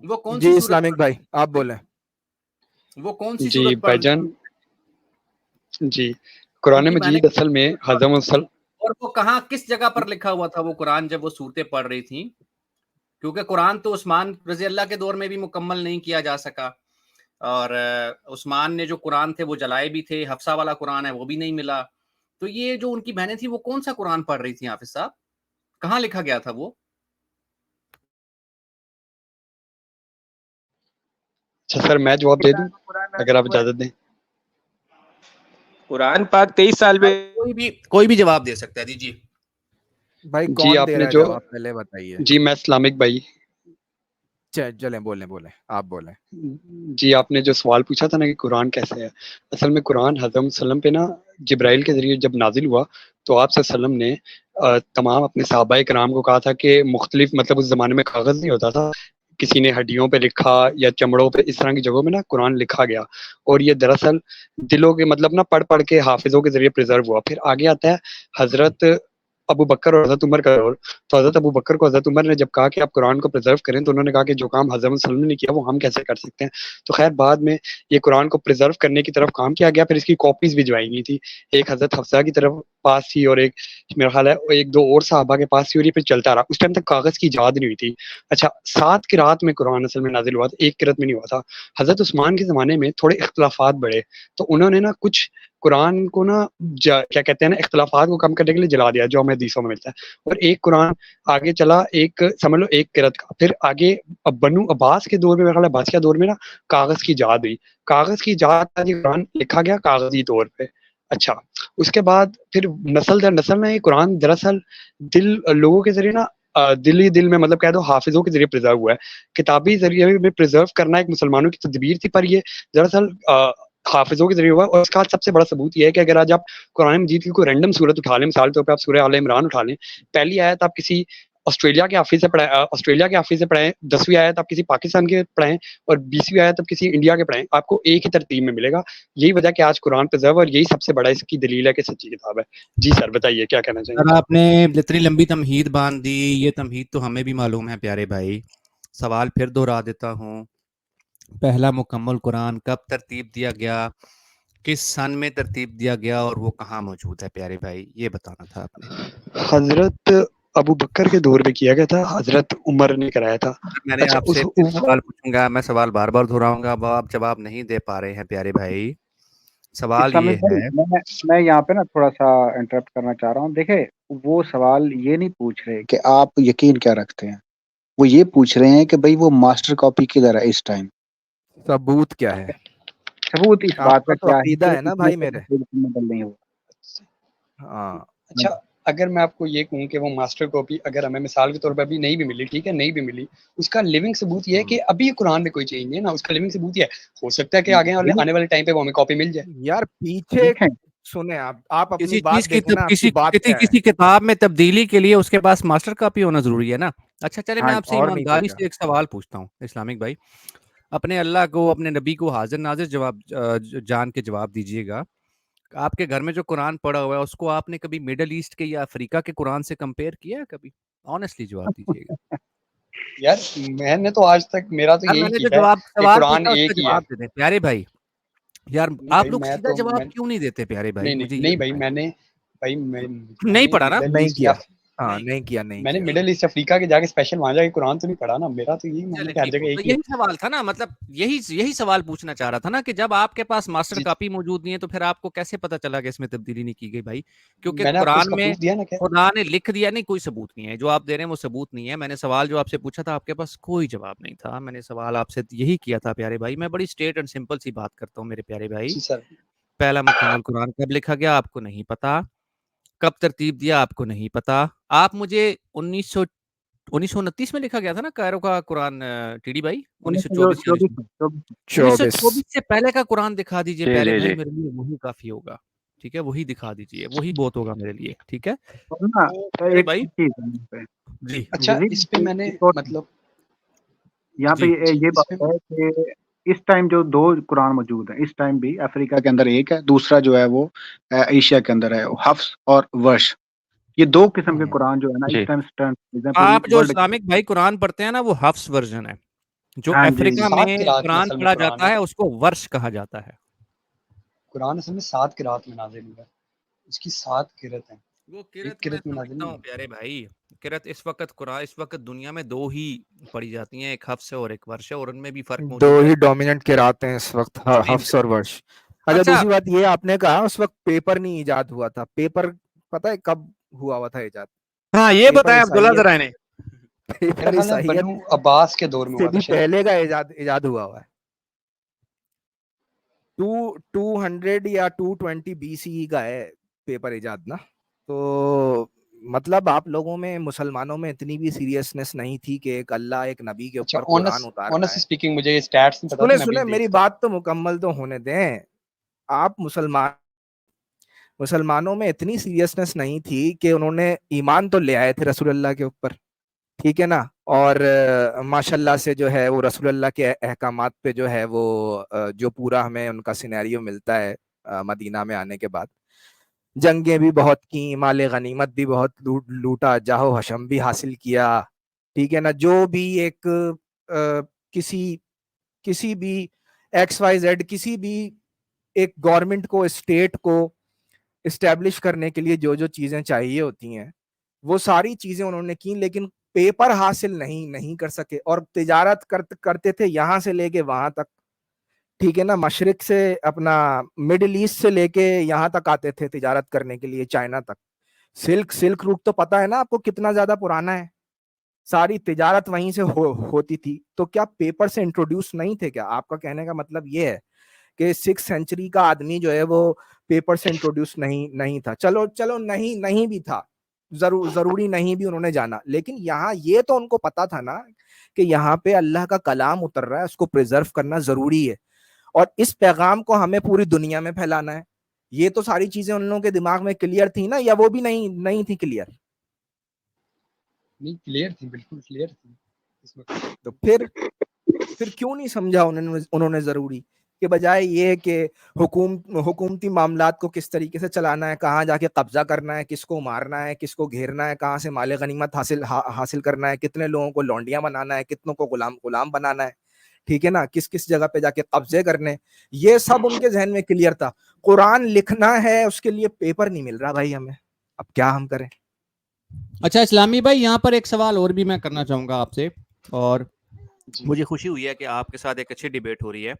वो कौन जी सी सूरत इस्लामिक पढ़ भाई रही आप थी? बोलें। वो कौन सी जी सूरत पढ़ रही भाईजान, थी? जी कुरान उनकी बहनें मजीद असल में हज़म और वो कहाँ, किस जगह पर लिखा हुआ था वो कुरान जब वो सूरतें पढ़ रही थी? क्योंकि कुरान तो उस्मान रजी अल्लाह के दौर में भी मुकम्मल नहीं किया जा सका, और उस्मान ने जो कुरान थे वो जलाए भी थे, हफ्सा वाला कुरान है वो भी नहीं मिला। तो ये जो उनकी बहनें थी वो कौन सा कुरान पढ़ रही थी हाफिज साहब? कहाँ लिखा गया था वो? अच्छा सर, मैं जवाब दे दूं अगर आप इजाज़त दें? कुरान पाक 23 साल भाई में कोई भी जवाब दे सकता है, दीजिए। भाई जी कौन दे आपने रहा है जो जवाब पहले बताइए। जी मैं इस्लामिक भाई। चलें बोलें बोलें आप बोलें। जी आपने जो सवाल पूछा था ना कि कुरान कैसे है, असल में कुरान हज़रत सल्लम पे ना जिब्राइल के ज़रिए जब नाजिल हुआ, तो आप सल्लम ने तमाम अपने सहाबाए किराम को कहा था कि मुख्तलिफ, मतलब उस ज़माने में कागज़ नहीं होता था, किसी ने हड्डियों पे लिखा या चमड़ों पे, इस तरह की जगहों में ना कुरान लिखा गया। और ये दरअसल दिलों के, मतलब ना पढ़ पढ़ के हाफिज़ों के ज़रिए प्रिजर्व हुआ। फिर आगे आता है हज़रत अबू बकर और हज़रत उमर का दौर। तो हज़रत अबू बकर को हज़रत उमर ने जब कहा कि आप कुरान को प्रिजर्व करें, तो उन्होंने कहा कि जो काम हज़रत सल्लम ने किया वो हम कैसे कर सकते हैं। तो खैर बाद में ये कुरान को प्रिजर्व करने की तरफ काम किया गया, फिर इसकी कॉपीज़ भिजवाई गई थी। एक हज़रत हफ्सा की तरफ पास थी और एक मेरा ख्याल है 1-2 और सहाबा के पास थी, और ये फिर चलता रहा। उस टाइम तक कागज़ की इजाद नहीं हुई थी। अच्छा, 7 किरात में कुरान असल में नाज़िल हुआ था, 1 किरात में नहीं हुआ था। हज़रत उस्मान के ज़माने में थोड़े इख्तिलाफ़ात बढ़े, तो उन्होंने ना कुछ कुरान को ना क्या कहते हैं ना, इख्तिलाफ़ात को कम करने के लिए जला दिया, जो हमें हदीसों में मिलता है। और एक कुरान आगे चला, एक समझ लो एक किरत का। फिर आगे अब बनु अब्बास के दौर में, मेरे ख्याल है अब्बास के दौर में ना कागज़ की इजाद हुई। कागज़ की इजाद का ये कुरान लिखा गया कागज़ी तौर पे। अच्छा, उसके बाद फिर नस्ल दर नस्ल में ये कुरान दरअसल लोगों के ज़रिए ना दिल ही दिल में, मतलब कह दो हाफ़िज़ों के ज़रिए प्रिज़र्व हुआ है। किताबी ज़रिए में प्रिज़र्व करना एक मुसलमानों की तदबीर थी, पर ये दरअसल हाफ़िज़ों के ज़रिए हुआ। और इसका सबसे बड़ा सबूत ये है कि अगर आज आप कुरान मजीद की कोई रैंडम सूरत उठा लें, मिसाल के तौर पे आप सूरह आल इमरान उठा लें, पहली आयत आप किसी ऑस्ट्रेलिया के हाफिज़ से पढ़ाएँ, 10वीं आयत आप किसी पाकिस्तान के पढ़ाएँ, और 20वीं आयत आप किसी इंडिया के पढ़ाएँ, आपको एक ही तरतीब में मिलेगा। यही वजह कि आज कुरान प्रिज़र्व, और यही सबसे बड़ा इसकी दलील है कि सच्ची किताब है। जी सर, बताइए क्या कहना सर चाहेंगे? आपने इतनी लंबी तमहीद बांध दी, ये तमहीद तो हमें भी मालूम है प्यारे भाई। सवाल फिर दोहरा देता हूँ, पहला मुकम्मल कुरान कब तरतीब दिया गया, किस सन में तरतीब दिया गया, और वो कहाँ मौजूद है प्यारे भाई, ये बताना था आपने। हज़रत अबू बकर के दौर में किया गया था, हज़रत उमर ने कराया था। मैंने अच्छा, आपसे उस फिर सवाल पूछूंगा, मैं सवाल बार बार दोहराऊंगा, अब आप जवाब नहीं दे पा रहे हैं प्यारे भाई। सवाल ये इस्लामिक भाई, है, मैं यहाँ पे ना थोड़ा-सा इंटरप्ट करना चाह रहा हूँ। देखिए, वो सवाल ये नहीं पूछ रहे कि आप यकीन क्या रखते हैं? वो ये पूछ रहे हैं कि भई वो मास्टर कॉपी किधर है इस टाइम? सबूत क्या है? सबूत इस बात का आपका तो क्या है अकीदा कि है ना इसमें भाई से मेरे। बिल्कुल मुकम्मल नहीं हुआ? हाँ अच्छा, अगर मैं आपको ये कहूँ कि वो मास्टर कॉपी अगर हमें मिसाल के तौर पे अभी नहीं भी मिली, ठीक है, नहीं भी मिली, उसका लिविंग सबूत ये है कि अभी कुरान में कोई चेंज नहीं है ना, उसका लिविंग सबूत ये है। हो सकता है कि आगे वाले नहीं, आने वाले टाइम पे वो हमें कॉपी मिल जाए। यार पीछे देखें, सुने आप अपनी किसी बात चीज की देखें ना, आपकी बात किसी क्या है। किसी किताब में तब्दीली के लिए उसके पास मास्टर कॉपी होना जरूरी है ना। अच्छा चले, मैं हाँ, आपसे और नहीं तो ईमानदारी क्या। से एक सवाल पूछता हूँ इस्लामिक भाई, अपने अल्लाह को, अपने नबी को हाजिर नाजिर जवाब जान के जवाब दीजिएगा। आपके घर में जो कुरान पड़ा हुआ है उसको आपने कभी मिडल ईस्ट के या अफ्रीका के कुरान से कंपेयर किया है कभी? ऑनेस्टली जवाब दीजिएगा। यार मैंने तो आज तक मेरा तो यार यही मैंने जो कीदा है कि सवाल कुरान पूछा एक उसका ही है। जवाब दे दें प्यारे भाई। यार नहीं आप भाई लोग मैं सीधा तो जवाब मैं क्यों नहीं देते प्यारे भाई? नहीं नहीं मुझे ये नहीं भाई बताएं। मैंने भाई नहीं मैंने पढ़ा ना? मिडल नहीं ईस्ट किया। या हाँ, नहीं नहीं किया, नहीं मैंने किया। मिडल ईस्ट अफ्रीका के जाके स्पेशल वहां जाके कुरान तो नहीं पढ़ा ना। मेरा तो यही मानना चले है कि हर ठीक हो, जगह तो एक ही है। यही सवाल था ना, मतलब यही सवाल पूछना चाह रहा था ना कि जब आपके पास मास्टर जी कॉपी मौजूद नहीं है तो फिर आपको कैसे पता चला कि इसमें तब्दीली नहीं की गई भाई? क्योंकि मैंने आपको कुरान इसका में प्रूफ दिया ना क्या? खुदा ने लिख दिया, नहीं कोई सबूत नहीं है। जो आप दे रहे हैं वो सबूत नहीं है। मैंने सवाल जो आपसे पूछा था आपके पास कोई जवाब नहीं था। मैंने सवाल आपसे यही किया था प्यारे भाई। मैं बड़ी स्ट्रेट एंड सिंपल सी बात करता हूँ मेरे प्यारे भाई। जी सर। पहला मुकम्मल कुरान कब लिखा गया आपको नहीं पता। कब तरतीब दिया आपको नहीं पता। आप मुझे 1929 में लिखा गया था ना कायरो का कुरान टीडी भाई, 1924 या 1924 24। 1924 से पहले का कुरान दिखा दीजिए जी प्यारे जी भाई, जी। मेरे लिए वही काफ़ी होगा। ठीक है? वही दिखा दीजिए, वही बहुत होगा मेरे लिए। ठीक है? और ना तो प्यारे एक भाई चीज है यहाँ पे, जी, अच्छा यजीद इस पे मैंने एक और मतलब यहाँ पे जी। ये इस बात पे है कि इस टाइम जो दो कुरान मौजूद है, इस टाइम भी अफ्रीका के अंदर एक है, दूसरा जो है वो एशिया के अंदर है, हफ्स और वर्ष। ये दो किस्म के हुँ। कुरान जो है ना इस जी। टाइम स्टैंड पूरी आप जो वर्ल्ड। इस्लामिक भाई कुरान पढ़ते हैं ना वो हफ्स वर्ज़न है। जो हाँ जी। अफ्रीका 7 में किरात में कुरान असल में पढ़ा कुरान जाता है। है उसको वर्ष कहा जाता है। कुरान असल में 7 किरात में नाज़िल हुआ है। उसकी 7 किरत हैं। वो एक किरत मैं किरत में नाज़िल समझता नहीं हूँ हुआ। प्यारे भाई। किरत इस वक़्त दुनिया में 2 ही पढ़ी जाती हैं, एक हफ्स है और एक वर्ष है, और उनमें भी फ़र्क दो मौजूद ही रहता है। डोमिनेंट किराते हैं इस वक्त, हफ्स और वर्ष। अच्छा, अच्छा, दूसरी बात ये आपने कहा उस वक्त पेपर नहीं इजाद हुआ था। पेपर पता है कब हुआ था इजाद? हाँ, ये पेपर बताएँ अब्दुल्ला ईसाइयत ज़रा इन्हें। मेरा पेपर ख्याल है ईसाइयत बनु अब्बास के दौर में से हुआ था भी शायद। पहले का इजाद हुआ है। 200 या 220 BCE का है पेपर इजाद ना। तो मतलब आप लोगों में, मुसलमानों में इतनी भी सीरियसनेस नहीं थी कि एक अल्लाह एक नबी के अच्छा ऊपर कुरान उतारना ऑनेस्ट है। स्पीकिंग मुझे ये स्टैट्स नहीं पता था, सुने मैं अभी सुने मेरी देखता हूँ। बात तो मुकम्मल तो होने दें। आप मुसलमानों में इतनी सीरियसनेस नहीं थी कि उन्होंने ईमान तो ले आए थे रसूल अल्लाह के ऊपर, ठीक है ना। और माशाल्लाह से जो है वो रसूल अल्लाह के अहकामात पे जो है वो जो पूरा हमें उनका सिनेरियो मिलता है मदीना में आने के बाद, जंगें भी बहुत की, माले गनीमत भी बहुत लूटा, जाहो हशम भी हासिल किया, ठीक है ना। जो भी एक किसी किसी भी XYZ किसी भी एक गवर्नमेंट को, स्टेट को इस्टेब्लिश करने के लिए जो जो चीजें चाहिए होती हैं वो सारी चीजें उन्होंने की, लेकिन पेपर हासिल नहीं कर सके। और तिजारत करते थे यहाँ से लेके वहां तक, ठीक है ना। मशरिक से अपना मिडिल ईस्ट से लेके यहाँ तक आते थे तिजारत करने के लिए, चाइना तक। सिल्क रूट तो पता है ना आपको कितना ज्यादा पुराना है। सारी तिजारत वहीं से होती थी। तो क्या पेपर से इंट्रोड्यूस नहीं थे क्या? आपका कहने का मतलब ये है कि 6th सेंचुरी का आदमी जो है वो पेपर से इंट्रोड्यूस नहीं था। चलो चलो, नहीं भी था, जरूरी नहीं भी उन्होंने जाना, लेकिन यहाँ ये तो उनको पता था ना कि यहाँ पे अल्लाह का कलाम उतर रहा है, उसको प्रिजर्व करना जरूरी है और इस पैगाम को हमें पूरी दुनिया में फैलाना है। ये तो सारी चीजें उन लोगों के दिमाग में क्लियर थी ना, या वो भी नहीं थी क्लियर? नहीं क्लियर थी, बिल्कुल क्लियर थी इस वक्त। तो फिर क्यों नहीं समझा उन्होंने जरूरी के बजाय ये कि हुकूमती मामलात को किस तरीके से चलाना है, कहाँ जाके कब्जा करना है, किसको मारना है, किसको घेरना है, कहाँ से माले गनीमत हासिल करना है, कितने लोगों को लौंडियां बनाना है, कितनों को गुलाम बनाना है, ठीक है ना, किस किस जगह पे जाके कब्जे करने, ये सब उनके जहन में क्लियर था। कुरान लिखना है, उसके लिए पेपर नहीं मिल रहा भाई हमें, अब क्या हम करें? अच्छा इस्लामी भाई, यहाँ पर एक सवाल और भी मैं करना चाहूँगा आपसे, और जी मुझे खुशी हुई है कि आपके साथ एक अच्छी डिबेट हो रही है,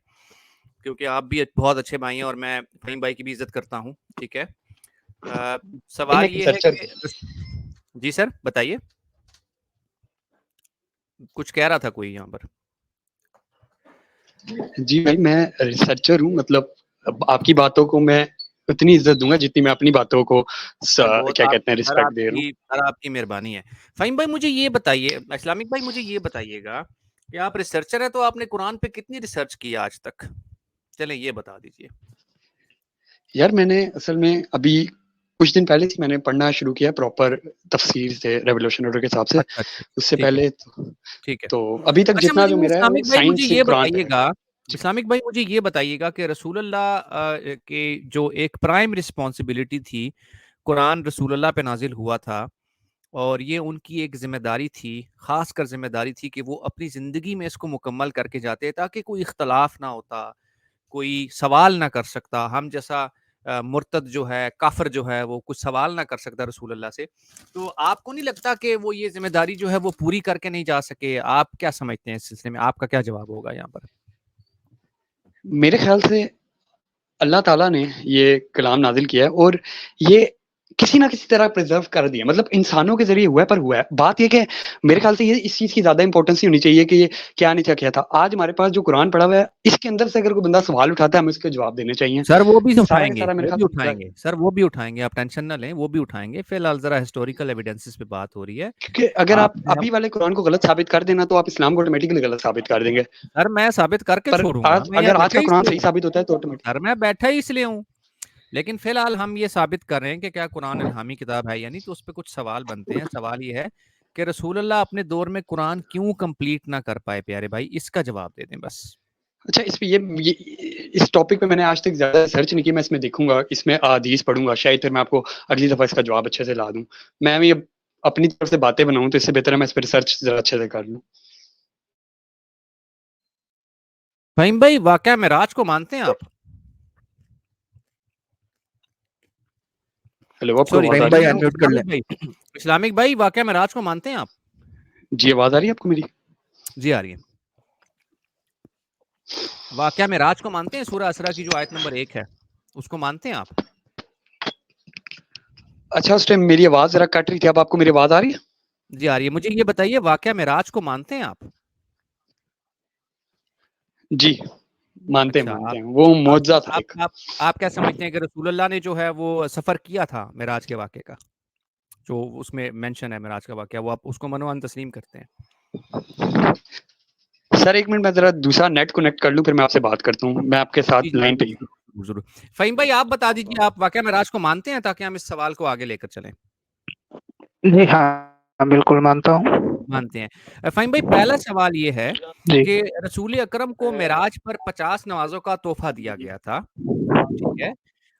क्योंकि आप भी बहुत अच्छे भाई हैं और मैं फहीम भाई की भी इज़्ज़त करता हूँ, ठीक है। भाई मैं सवाल एक ये है रिसर्चर कि जी सर, बताइए। कुछ कह रहा था कोई यहाँ पर? जी भाई मैं रिसर्चर हूँ, मतलब अब आपकी बातों को मैं उतनी इज्जत दूंगा जितनी मैं अपनी बातों को बहुत क्या आप कहते हैं रिस्पेक्ट दे रहा हूँ। आपकी मेहरबानी है। फ़हीम भाई मुझे ये बताइए, इस्लामिक भाई मुझे ये बताइएगा कि आप रिसर्चर हैं तो आपने कुरान पे कितनी रिसर्च की आज तक? चलें ये बता दीजिए। यार मैंने असल में अभी कुछ दिन पहले से मैंने पढ़ना शुरू किया प्रॉपर तफसीर से, रेवोल्यूशन ऑर्डर के हिसाब से। अच्छा, उससे ठीक है, पहले ठीक है। तो अभी तक अच्छा जितना मुझे जो ये मेरा है वो इस्लामिक भाई मुझे साइंस से ये कुरान पे है। बताइएगा, इस्लामिक भाई मुझे ये बताइएगा कि रसूलुल्लाह के जो एक प्राइम रिस्पॉन्सिबिलिटी थी, कुरान रसूलुल्लाह पे नाजिल हुआ था और ये उनकी एक ज़िम्मेदारी थी, ख़ासकर ज़िम्मेदारी थी कि वो अपनी ज़िंदगी में इसको मुकम्मल करके जाते ताकि कोई इख्तलाफ ना होता, कोई सवाल ना कर सकता, हम जैसा मुर्तद जो है, काफ़िर जो है, वो कुछ सवाल ना कर सकता रसूलुल्लाह से। तो आपको नहीं लगता कि वो ये ज़िम्मेदारी जो है वो पूरी करके नहीं जा सके? आप क्या समझते हैं इस सिलसिले में? आपका क्या जवाब होगा यहाँ पर? मेरे ख्याल से अल्लाह ताला ने ये कलाम नाज़िल किया है और ये किसी न किसी तरह प्रिज़र्व कर दिया। मतलब इंसानों के ज़रिए हुआ है पर हुआ है। बात ये कि मेरे ख्याल से ये इस चीज़ की ज़्यादा इम्पोर्टेंस ही होनी चाहिए कि ये क्या नहीं किया था। आज हमारे पास जो कुरान पड़ा हुआ है, इसके अंदर से अगर कोई बंदा सवाल उठाता है, हमें उसके जवाब देने चाहिए। सर वो भी सारा का उठाएँगे, सारा मेरे वो ख्याल भी से उठाएँगे। सर वो भी उठाएँगे, आप टेंशन ना लें, वो भी उठाएँगे। फिलहाल ज़रा हिस्टोरिकल एविडेंसेस पे बात हो रही है। क्योंकि अगर आप आपने अभी वाले कुरान को गलत साबित कर देना, तो आप इस्लाम को ऑटोमेटिकली गलत साबित कर देंगे। सर मैं साबित करके पर छोड़ूँगा। आज मैं यहाँ अगर आज बैठा का ही कुरान इसलिए सही हूँ। साबित होता है तो ऑटोमेटिक सर मैं बैठा ही इसलिए हूँ। लेकिन फिलहाल हम ये साबित कर रहे हैं कि क्या कुरान इल्हामी किताब है या नहीं, तो उस पे कुछ सवाल बनते हैं। सवाल ये है कि रसूलुल्लाह अपने दौर में कुरान क्यों कंप्लीट ना कर पाए प्यारे भाई? इसका जवाब दे दें बस। अच्छा, इस पे ये इस टॉपिक पे मैंने आज तक ज़्यादा रिसर्च नहीं की। मैं इसमें देखूँगा, इसमें अहादीस पढ़ूँगा, शायद फिर मैं आपको अगली दफ़ा इसका जवाब अच्छे से ला दूँ। मैं भी अब अपनी तरफ से बातें बनाऊँ, तो इससे बेहतर है मैं इस पे रिसर्च ज़रा अच्छे से कर लूँ। फ़हीम भाई वाक़या मेराज को मानते हैं आप? हेलो, आपको सॉरी आवाज़ आ फ़हीम रही भाई है? अनम्यूट कर लें। इस्लामिक भाई वाक़या मेराज को मानते हैं आप? जी, आवाज़ आ रही है आपको मेरी? जी, आ रही है। वाक़या मेराज को मानते हैं? सूरह असरा की जो आयत नंबर 1 है, उसको मानते हैं आप? अच्छा, उस टाइम मेरी आवाज़ ज़रा कट रही थी, अब आपको मेरी आवाज़ आ रही है? जी, आ रही है। मुझे ये बताइए वाक़या मेराज को मानते हैं आप? जी, मानते अच्छा, हैं। वो मुआज़ा था एक। आप क्या समझते हैं कि रसूलुल्लाह ने जो है वो सफ़र किया था मेराज के वाक़ये का? जो उसमें मेंशन है मेराज का वाक़या, वो आप उसको मनोअन तस्लीम करते हैं? सर 1 मिनट मैं ज़रा दूसरा नेट कनेक्ट कर लूँ, फिर मैं आपसे बात करता हूँ। मैं आपके जी, साथ जी, लाइन पे ही हूँ। ज़रूर, ज़रूर। फ़हीम भाई आप बता दीजिए आप वाक़या मेराज को मानते हैं ताकि हम इस सवाल को आगे लेकर चलें? जी हाँ, बिल्कुल मानता हूँ। मानते हैं। फ़हीम भाई पहला सवाल ये है जी। कि रसूल अकरम को मेराज पर 50 नमाज़ों का तोहफ़ा दिया गया था, ठीक है?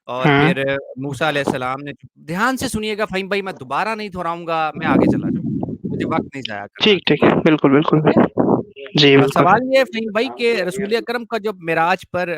और हाँ। फिर मूसा अलैहिस्सलाम ने ध्यान से सुनिएगा फ़हीम भाई मैं दोबारा नहीं दोहराऊँगा, मैं आगे चला जाऊँगा। मुझे वक़्त नहीं ज़ाया करना, ठीक, ठीक ठीक है? है। बिल्कुल, बिल्कुल। ठीक है? जी, बिल्कुल। सवाल ये है फ़हीम भाई कि रसूल अकरम का जब मेराज पर